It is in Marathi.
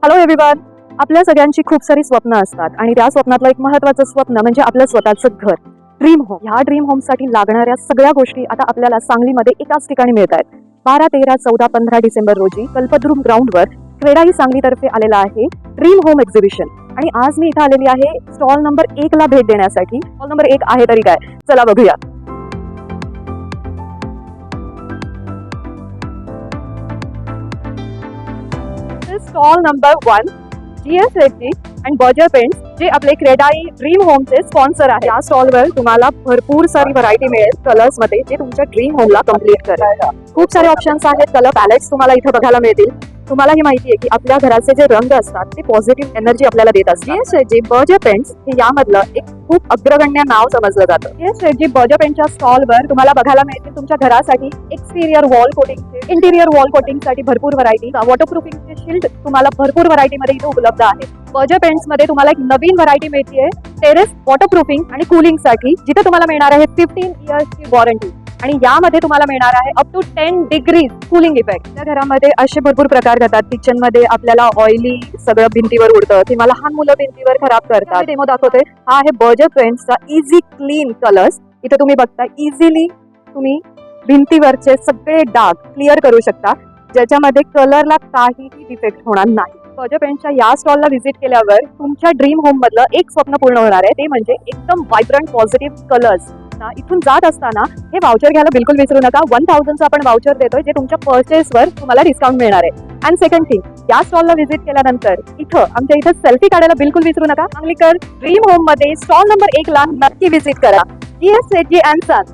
Hello everyone. आपल्या सगळ्यांची खूप सारी स्वप्न असतात आणि त्या स्वप्नातलं एक महत्त्वाचं स्वप्न म्हणजे आपलं स्वतःचं घर, ड्रीम होम. ह्या ड्रीम होमसाठी लागणाऱ्या सगळ्या गोष्टी आता आपल्याला सांगलीमध्ये एकाच ठिकाणी मिळत आहेत. 12, 13, 14, 15 डिसेंबर रोजी कल्पद्रुम ग्राउंडवर क्रेडाई सांगलीतर्फे आलेला आहे ड्रीम होम एक्झिबिशन. आणि आज मी इथं आलेली आहे स्टॉल नंबर 1 ला भेट देण्यासाठी. स्टॉल नंबर 1 आहे तरी काय, चला बघूया. Stall number 1 GS Reddy and Berger paints, जे आपले क्रेडाई ड्रीम होमचे स्पॉन्सर आहे. या स्टॉलवर तुम्हाला भरपूर सारी व्हरायटी मिळेल कलर्स मध्ये, जे तुमच्या ड्रीम होमला कम्प्लीट करेल. खूप सारे ऑप्शन्स आहेत, कलर पॅलेट्स तुम्हाला इथे बघायला मिळतील. तुम्हाला ही माहिती आहे की आपल्या घराचे जे रंग असतात ते पॉझिटिव्ह एनर्जी आपल्याला देत असतात. GS रेड्डी बर्जर पेंट्स हे यामधलं एक खूप अग्रगण्य नाव समजलं जातं. GS रेड्डी बर्जर पेंटच्या स्टॉलवर तुम्हाला बघायला मिळतील तुमच्या घरासाठी exterior wall coating, interior wall coating साठी भरपूर व्हरायटी, वॉटरप्रूफिंगचे शील्ड तुम्हाला भरपूर व्हरायटी मध्ये इथे उपलब्ध आहे. बर्जर पेंट्स मध्ये तुम्हाला एक नवीन व्हरायटी मिळते टेरेस वॉटरप्रूफिंग आणि कूलिंग साठी, जिथे तुम्हाला मिळणार आहे 15 इयर्सची वॉरंटी. आणि यामध्ये तुम्हाला मिळणार आहे up to 10 degrees cooling effect. त्या घरामध्ये असे भरपूर प्रकार घडतात. किचन मध्ये आपल्याला ऑइली सगळं भिंतीवर उडतं किंवा लहान मुलं भिंतीवर खराब करतात. डेमो दाखवते. हा आहे बर्जर पेंट्सचा इझी क्लीन कलर्स. इथे तुम्ही बघता इझिली तुम्ही भिंतीवरचे सगळे डाग क्लिअर करू शकता, ज्याच्यामध्ये कलरला काहीही डिफेक्ट होणार नाही. बर्जर पेंटच्या या स्टॉलला व्हिजिट केल्यावर तुमच्या ड्रीम होम मधलं एक स्वप्न पूर्ण होणार आहे, ते म्हणजे एकदम व्हायब्रंट पॉझिटिव्ह कलर्स. इथून जात असताना हे वाउचर घ्यायला बिलकुल विसरू नका. 1000चं आपण वाउचर देतोय, जे तुमच्या परचेसवर तुम्हाला डिस्काउंट मिळणार आहे. अँड सेकंड थिंग, या स्टॉलला व्हिजिट केल्यानंतर आमच्या इथं सेल्फी काढायला बिलकुल विसरू नका. सांगलीकर ड्रीम होम मध्ये स्टॉल नंबर 1 ला नक्की व्हिजिट करा. GS Reddy and sons.